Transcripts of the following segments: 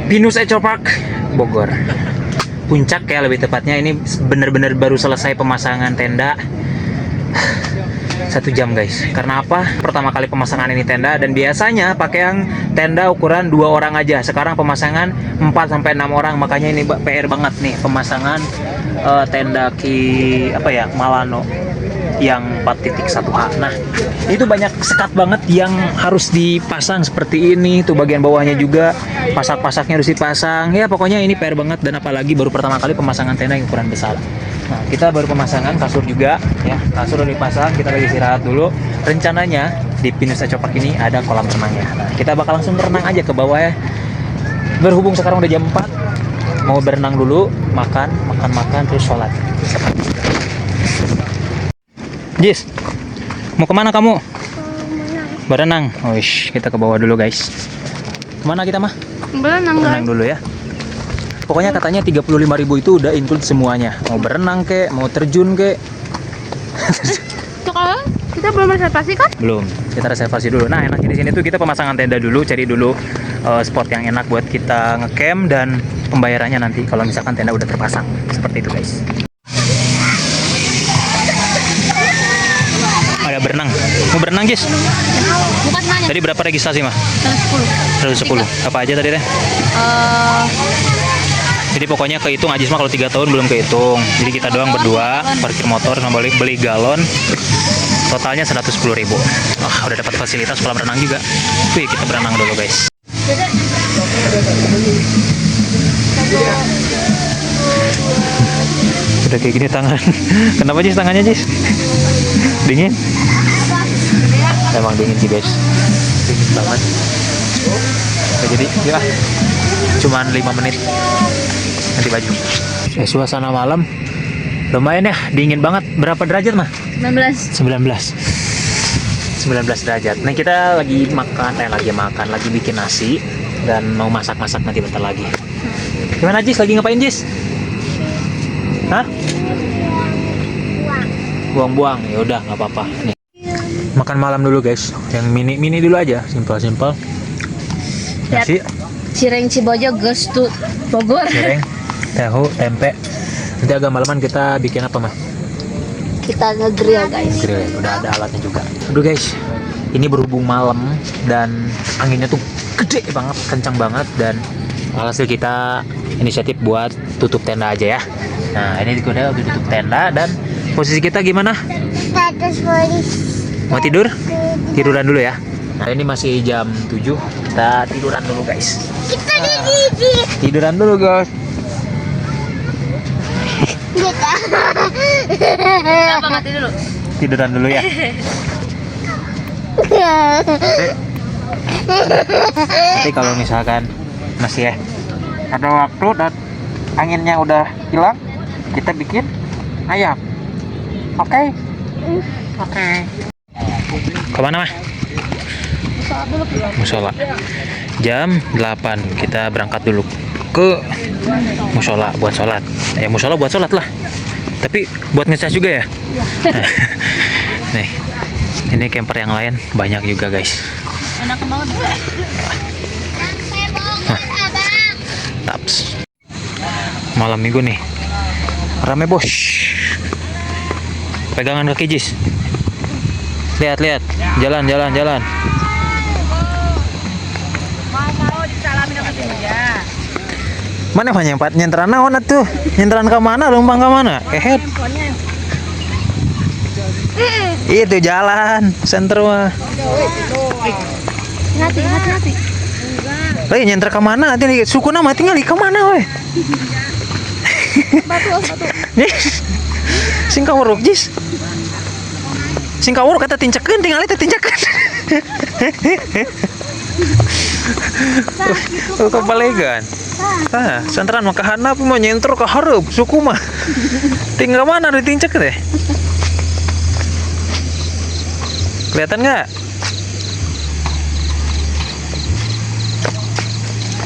Pinus Eco Park Bogor. Puncak ya lebih tepatnya, ini bener-bener baru selesai pemasangan tenda. 1 jam guys. Karena apa? Pertama kali pemasangan ini tenda, dan biasanya pakai yang tenda ukuran 2 orang aja. Sekarang pemasangan 4-6 orang, makanya ini PR banget nih pemasangan tenda Malano yang 4.1H. Nah, itu banyak sekat banget yang harus dipasang seperti ini. Tuh bagian bawahnya juga pasak-pasaknya harus dipasang. Ya pokoknya ini PR banget, dan apalagi baru pertama kali pemasangan tenda yang ukuran besar. Nah, kita baru pemasangan kasur juga ya. Kasur udah dipasang, kita lagi istirahat dulu. Rencananya di Pinus Eco Park ini ada kolam renangnya. Nah, kita bakal langsung berenang aja ke bawah ya. Berhubung sekarang udah jam 4, mau berenang dulu, makan terus sholat. Jis, mau kemana kamu? Berenang. Wish, kita ke bawah dulu guys. Kemana kita mah? Berenang dulu ya. Pokoknya katanya 35.000 itu udah include semuanya. Mau berenang kek, mau terjun kek. Sekarang kita belum reservasi kan? Belum. Kita reservasi dulu. Nah, enaknya di sini tuh kita pemasangan tenda dulu, cari dulu spot yang enak buat kita ngecamp, dan pembayarannya nanti kalau misalkan tenda udah terpasang. Seperti itu guys. Ada berenang. Mau berenang, Jis? Bukan nanya. Tadi berapa registrasi mah? 110. 110. Apa aja tadi teh? Jadi pokoknya kehitung Ajis mah kalau 3 tahun belum kehitung. Jadi kita doang berdua parkir motor sama beli galon. Totalnya 110.000. Udah dapat fasilitas kolam renang juga. Wih, kita berenang dulu guys. Udah kayak gini tangan. Kenapa Jis tangannya Jis? Dingin? Emang dingin sih guys. Dingin banget. Jadi ya cuman 5 menit ganti baju. Suasana malam lumayan ya, dingin banget. Berapa derajat mah? 19 derajat. Nah, kita lagi lagi bikin nasi dan mau masak-masak nanti bentar lagi. Gimana Jis? Lagi ngapain Jis? Hah? Buang-buang. Ya udah, nggak apa-apa. Nih. Makan malam dulu guys. Yang mini dulu aja, simpel. Nasi, Cireng Cibojo Gus tuh Bogor. cireng, tahu, tempe. Nanti agak malaman kita bikin apa mah? Kita nge-grill guys. Grill. Udah ada alatnya juga. Aduh guys, ini berhubung malam dan anginnya tuh gede banget, kencang banget, dan alhasil kita inisiatif buat tutup tenda aja ya. Nah, ini udah tutup tenda, dan posisi kita gimana? Mau tidur? Tiduran dulu ya. Nah, ini masih jam 7. Kita tiduran dulu guys. Tiduran dulu guys. Kenapa mati dulu? Tiduran dulu ya. Nanti kalau misalkan masih ada waktu dan anginnya udah hilang, kita bikin ayam. Oke? Oke. Kemana mah? Musola. Jam 8 kita berangkat dulu ke musola buat sholat. Musola buat sholat lah. Tapi buat ngecas juga ya. Nih, ini camper yang lain banyak juga guys. Enak banget. Taps. Malam minggu nih. Rame bos. Pegangan kaki Jis. Lihat. Jalan. Mau disalamin sama dia. Mana banyak empat nyenteran naon atuh? Nyenteran ke mana? Lumpang ke mana? Kehet. Itu jalan senter mah. Hati. Lagi nyenter ke mana? Nanti suku nama tinggal di ke mana weh? Batu. Sing kawuruk Jis. Sing kawuruk kata tincekeun, tinggal itu tincekeun. Kepalegan. Senteran mah kahana tapi mau nyenter ke hareup suku mah. Tinggal mana ditincek deh. Kelihatan nggak?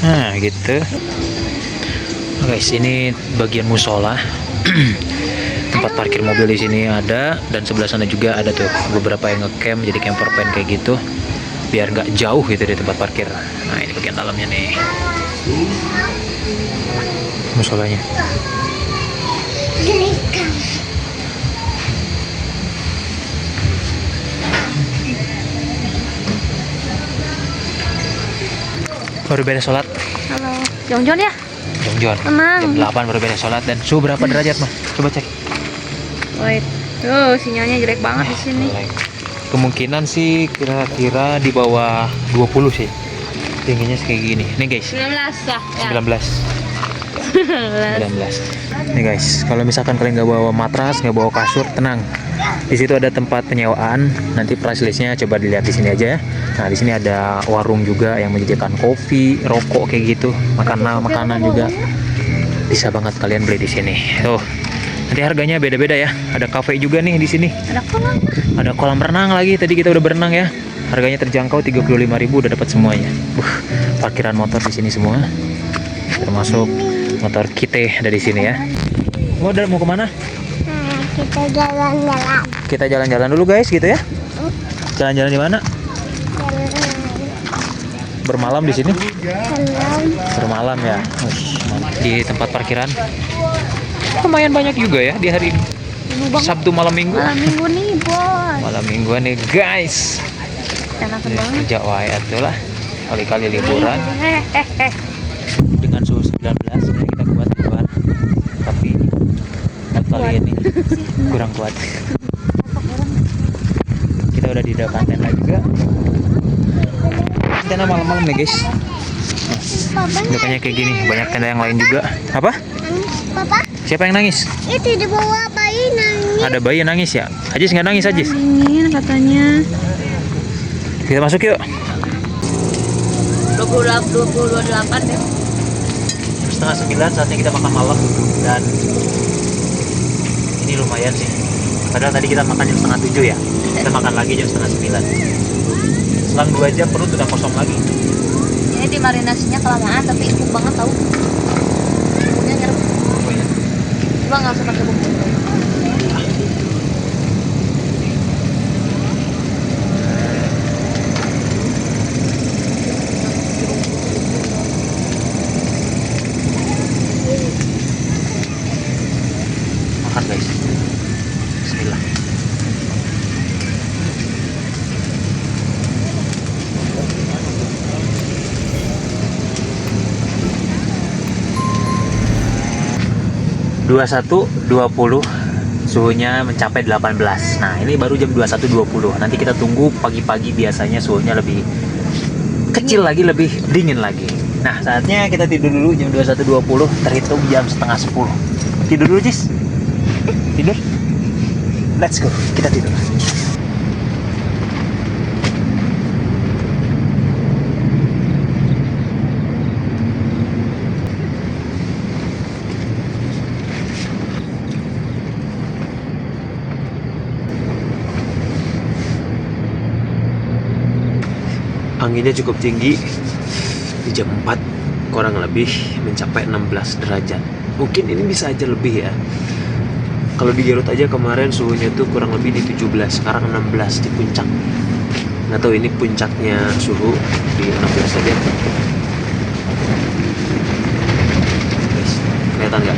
Nah, gitu. Guys, ini bagian musola. Tempat parkir mobil di sini ada, dan sebelah sana juga ada tuh beberapa yang ngecamp, jadi camper van kayak gitu. Biar nggak jauh gitu dari tempat parkir. Nah, ini bagian dalamnya nih. musolanya. Baru beres sholat. Halo. Jongjon ya? Jongjon. Tenang. Jam 8 baru beres sholat dan suhu berapa derajat mah? Coba cek. Wait. Tuh, sinyalnya jelek banget di sini. Kemungkinan sih kira-kira di bawah 20 sih. Tingginya kayak gini. Nih guys. 19 lah. Ya. 19. 19. Nih guys, kalau misalkan kalian nggak bawa matras, nggak bawa kasur, tenang. Di situ ada tempat penyewaan. Nanti price listnya coba dilihat di sini aja ya. Nah, di sini ada warung juga yang menyediakan kopi, rokok kayak gitu, makanan juga. Bisa banget kalian beli di sini. Tuh. Nanti harganya beda-beda ya. Ada cafe juga nih di sini. Ada kolam. Ada kolam renang lagi. Tadi kita udah berenang ya. Harganya terjangkau 35.000 udah dapat semuanya. Parkiran motor di sini semua. Termasuk motor kita ada di sini ya. Mau kemana? Kita jalan-jalan. Kita jalan-jalan dulu guys gitu ya. Jalan-jalan di mana? Bermalam di sini? Bermalam ya. Di tempat parkiran. Lumayan banyak juga ya di hari ini. Sabtu malam minggu. Malam minggu nih, bos. Malam minggu nih guys. Enak banget. Kerja wae atuh lah. Kali-kali liburan. Dengan suhu 19 ya kita kuat keluar. Tapi kali ini kurang kuat. Kita udah di depan tenda juga. Tenda malam-malam nih guys. Depannya kayak gini, banyak tenda yang lain juga. Apa? Papa, Siapa yang nangis? itu di bawah bayi nangis. Ada bayi yang nangis ya? Ajis nggak nangis Ajis? Dingin katanya. Kita masuk yuk. 28 deh. Setengah 9 saatnya kita makan malam dan ini lumayan sih. Padahal tadi kita makan jam setengah 7 ya. Kita makan lagi jam setengah 9. Selang 2 jam perut udah kosong lagi. Ini dimarinasinya kelamaan tapi empuk banget tau. Bumbunya nyerep. Coba nggak usah pakai bumbu. Makan guys. Bismillah. Dua 21.20 suhunya mencapai 18. Nah ini baru jam 21.20. Nanti kita tunggu pagi-pagi biasanya suhunya lebih kecil lagi, lebih dingin lagi. Nah saatnya kita tidur dulu jam 21.20. Terhitung jam setengah 10. Tidur dulu Jis. Tidur. Let's go. Kita tidur. Anginnya cukup tinggi di jam 4 kurang lebih mencapai 16 derajat. Mungkin ini bisa aja lebih ya. Kalau di Garut aja kemarin suhunya tuh kurang lebih di 17, sekarang 16 di puncak. Nggak tahu ini puncaknya suhu di 16 aja. Guys, kelihatan nggak?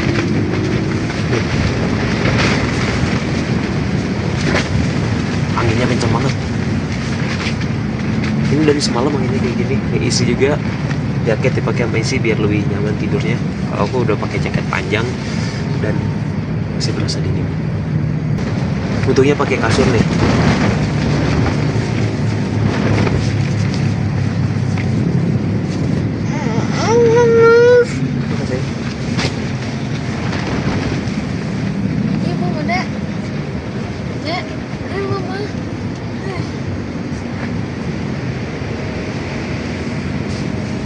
Anginnya kenceng banget. Ini dari semalam anginnya kayak gini. Isi juga jaket dipakai sama isi biar lebih nyaman tidurnya. Kalau aku udah pakai jaket panjang dan masih berasa dingin. Untungnya pakai kasur nih. Ibu muda. Ya, mama.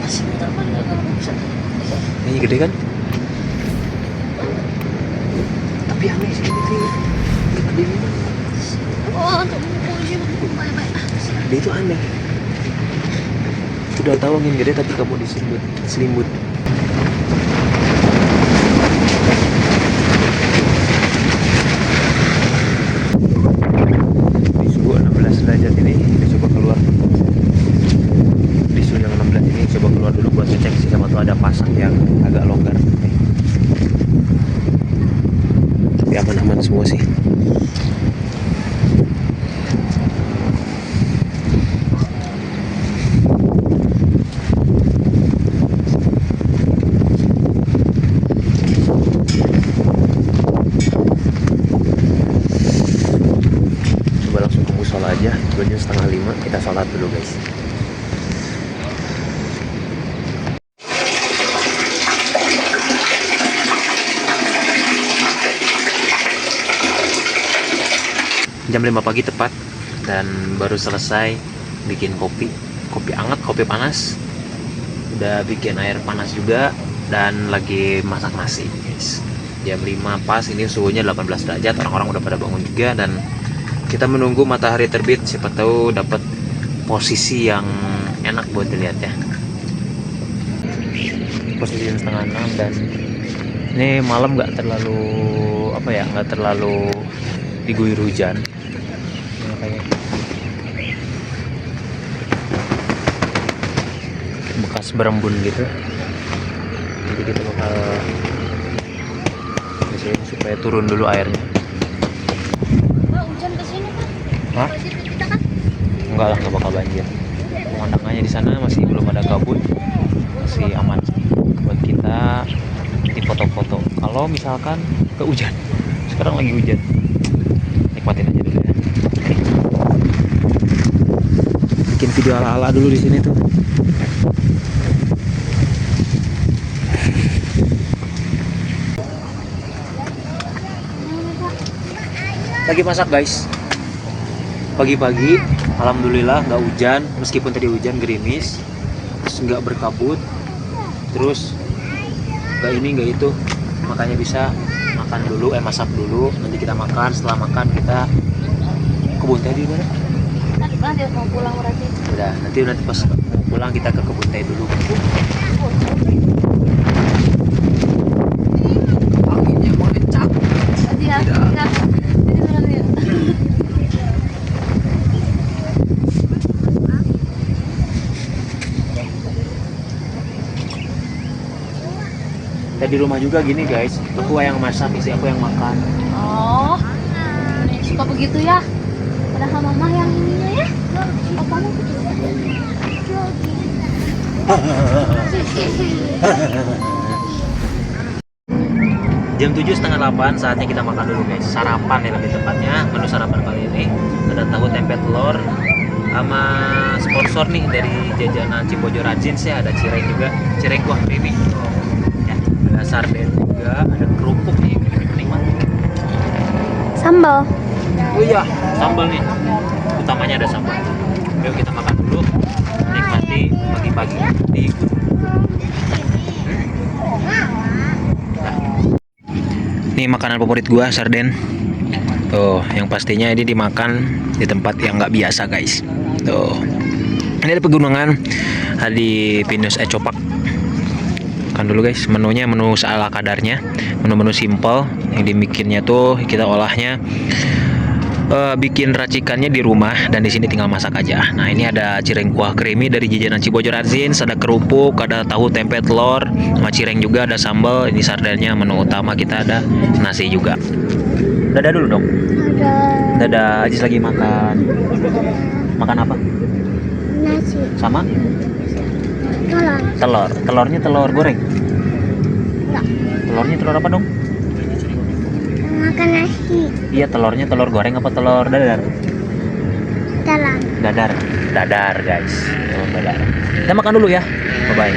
Masih muda kan nggak kalau bisa. Ini gede kan? Tapi aneh sih ini tuh. Gede ini. Oh, untuk memuji baik-baik. Dia itu aneh. Udah tahu angin gede tapi kamu diselimut. Selimut. Di suhu 16 derajat ini kita coba keluar. Di suhu yang 16 ini coba keluar dulu buat ngecek sih sama tuh ada pasang yang agak longgar. Nih. aman-aman semua sih. Coba langsung ke musola aja. 4:30 kita sholat dulu guys. Jam 5 pagi tepat, dan baru selesai bikin kopi hangat, kopi panas. Udah bikin air panas juga, dan lagi masak nasi guys. Jam 5 pas, ini suhunya 18 derajat, orang-orang udah pada bangun juga, dan kita menunggu matahari terbit, siapa tahu dapat posisi yang enak buat dilihat ya. Posisi jam 5:30, dan ini malam nggak terlalu nggak terlalu diguyur hujan. Kayak bekas berembun gitu, jadi kita bakal disini supaya turun dulu airnya. Hujan kesini kan? Hah? Kita kan? Enggak lah, nggak bakal banjir. Pemandangannya di sana masih belum ada kabut, masih aman buat kita di foto-foto. Kalau misalkan hujan, sekarang lagi hujan, nikmatin aja dulu ya. Bikin video ala-ala dulu di sini tuh. Lagi masak guys. Pagi-pagi, alhamdulillah nggak hujan, meskipun tadi hujan gerimis, terus nggak berkabut, terus nggak ini nggak itu, makanya bisa makan dulu, masak dulu, nanti kita makan. Setelah makan kita kebun teh di mana? Nanti mau pulang berarti. Udah, nanti pas mau pulang kita ke kebun teh dulu. Anginnya mau dicap. Iya. Ya di rumah juga gini guys, aku yang masak, istri aku yang makan. Oh, suka begitu ya? Padahal mama yang ininya ya? Papamu Jam 7:30 saatnya kita makan dulu guys. Sarapan ya lebih tepatnya. Menu sarapan kali ini ada tahu tempe telur sama sponsor nih dari jajanan Cibojor Rajins ya, ada cireng juga, cireng kuah creamy. Ya, ada sarden juga, ada kerupuk nih, nikmat. Sambal. Oh iya, sambal nih. Utamanya ada sambal. Yuk kita makan dulu. Nikmati pagi-pagi di Ini makanan favorit gua, sarden. Tuh, yang pastinya ini dimakan di tempat yang nggak biasa, guys. Tuh. Ini ada pegunungan, ada di Pinus Ecopak. Kan dulu guys, menunya menu ala kadarnya, menu-menu simple yang dibikinnya tuh kita olahnya bikin racikannya di rumah, dan di sini tinggal masak aja. Nah, ini ada cireng kuah creamy dari jajanan Cibojor Rajins, ada kerupuk, ada tahu tempe telur, sama cireng juga, ada sambal, ini sardennya. Menu utama kita ada nasi juga. Dadah dulu dong. Dadah, Ajis lagi makan. Makan apa? Nasi. Sama? Telur. Telur. Telurnya telur goreng. Enggak. Telurnya telur apa dong? Makan nasi. Iya, telurnya telur goreng apa telur dadar? Telur. Dadar. Dadar guys. Telur dadar. Kita makan dulu ya. Bye bye.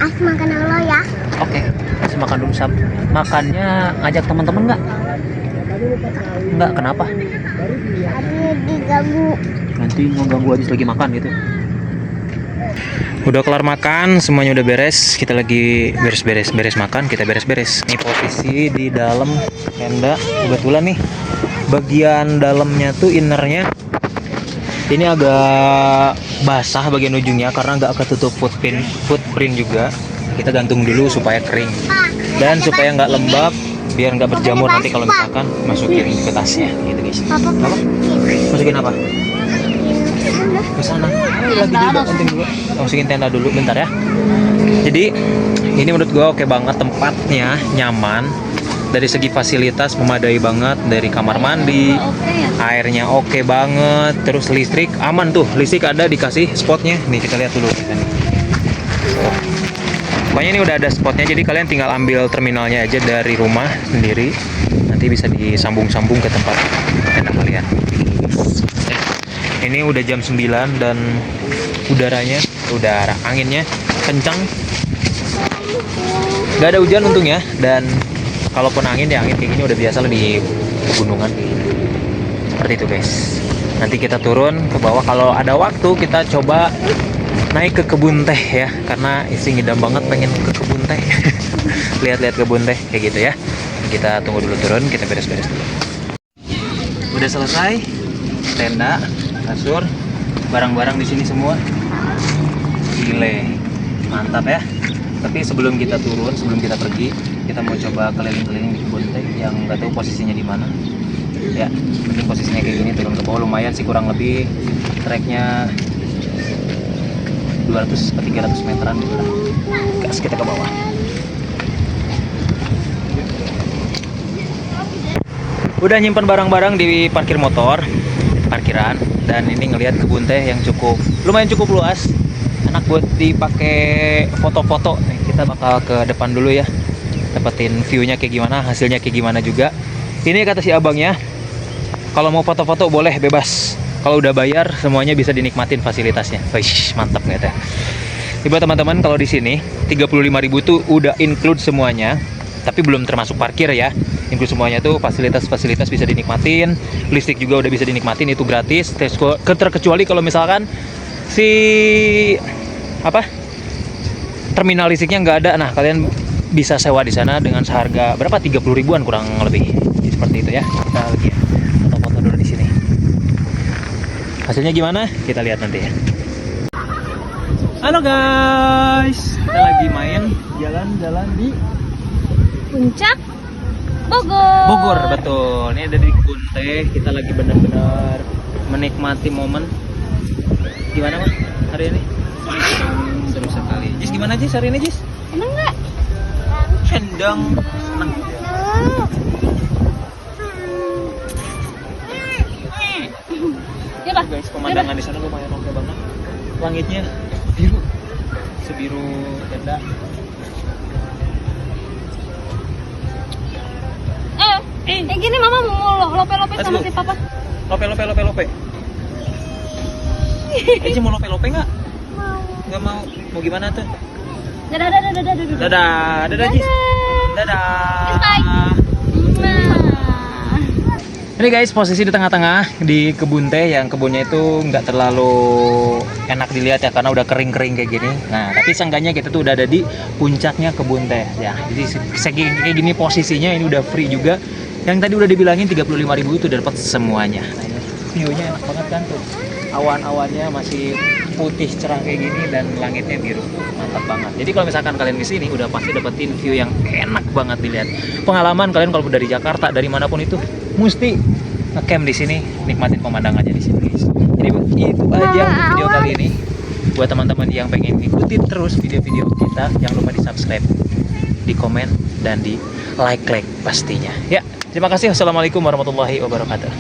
As makan dulu ya. Oke, kasih makan dulu Sam. Makannya ngajak teman-teman nggak? Nggak, kenapa? Tadi diganggu. Nanti ngeganggu Ajis lagi makan gitu. Udah kelar makan, semuanya udah beres. Kita lagi beres makan, kita beres-beres. Ini posisi di dalam tenda. Kebetulan nih, bagian dalamnya tuh innernya ini agak basah bagian ujungnya karena nggak ketutup footprint juga. Kita gantung dulu supaya kering dan supaya nggak lembab, biar nggak berjamur nanti kalau misalkan masukin ke tasnya gitu guys. Papa Apa? Masukin apa? Ke sana. Lagi juga penting dulu. Masukin tenda dulu bentar ya. Jadi ini menurut gua oke banget, tempatnya nyaman. Dari segi fasilitas memadai banget, dari kamar mandi, Oke ya. airnya oke banget, terus listrik aman tuh, listrik ada dikasih spotnya. Nih kita lihat dulu kita nih. Pokoknya ini udah ada spotnya, jadi kalian tinggal ambil terminalnya aja dari rumah sendiri, nanti bisa disambung-sambung ke tempat tenda kalian. Ini udah jam 9 dan udara anginnya kencang, nggak ada hujan untungnya, dan kalaupun angin ya angin kayak gini udah biasa lah di pegunungan kayak gini. Seperti itu guys. Nanti kita turun ke bawah, kalau ada waktu kita coba naik ke kebun teh ya, karena isi ngidam banget pengen ke kebun teh. Lihat-lihat kebun teh kayak gitu ya. Kita tunggu dulu turun, kita beres-beres dulu. Udah selesai tenda, kasur, barang-barang di sini semua. Gile, mantap ya. Tapi sebelum kita turun, sebelum kita pergi, kita mau coba keliling-keliling di kebun teh yang nggak tahu posisinya di mana. Ya, mungkin posisinya kayak gini, turun ke bawah lumayan sih, kurang lebih treknya 200 ke 300 meteran gitu lah. Gas kita ke bawah. Udah nyimpan barang-barang di parkir motor, parkiran, dan ini ngelihat kebun teh yang lumayan cukup luas. Enak buat dipakai foto-foto. Nih, kita bakal ke depan dulu ya. Dapetin view-nya kayak gimana, hasilnya kayak gimana juga. Ini kata si abangnya, kalau mau foto-foto boleh bebas. Kalau udah bayar semuanya bisa dinikmatin fasilitasnya. Wih, mantap nggak teh? Buat teman-teman, kalau di sini 35.000 tuh udah include semuanya, tapi belum termasuk parkir ya. Include semuanya tuh fasilitas-fasilitas bisa dinikmatin, listrik juga udah bisa dinikmatin, itu gratis. Terkecuali kalau misalkan si terminal listriknya nggak ada, nah kalian bisa sewa di sana dengan seharga berapa, 30 ribuan kurang lebih. Jadi, seperti itu ya. Kita lagi foto-foto dulu di sini. Hasilnya gimana? Kita lihat nanti ya. Halo guys, kita lagi main jalan-jalan di Puncak Bogor. Bogor, betul. Ini ada di kebun teh. Kita lagi benar-benar menikmati momen. Gimana mah hari ini? Seru sekali. Jis, gimana Jis hari ini Jis? Emang enggak? Senang, senang. Ya Pak. Guys, pemandangan di sana lumayan oke banget. Langitnya biru, sebiru tenda. Yang gini mama mau lope-lope Let's sama go. si papa. Lope. Eci mau lope nggak? Nggak mau. Mau gimana tuh? Dadah. Dadah Jis. Dadah. Bye. Nah. Ini guys, posisi di tengah-tengah di kebun teh, yang kebunnya itu nggak terlalu enak dilihat ya karena udah kering-kering kayak gini. Nah, tapi seenggaknya kita tuh udah ada di puncaknya kebun teh ya. Jadi segi kayak gini posisinya ini udah free juga. Yang tadi udah dibilangin 35.000 itu udah dapat semuanya. Nah, ini view-nya enak banget kan tuh. Awan-awannya masih putih cerah kayak gini dan langitnya biru. Mantap banget. Jadi kalau misalkan kalian di sini udah pasti dapetin view yang enak banget dilihat. Pengalaman kalian kalau dari Jakarta, dari manapun itu mesti ngecamp di sini, nikmatin pemandangannya di sini guys. Jadi itu aja untuk video kali ini. Buat teman-teman yang pengen ikutin terus video-video kita, jangan lupa di subscribe, di komen, dan di like pastinya. Ya, terima kasih. Wassalamualaikum warahmatullahi wabarakatuh.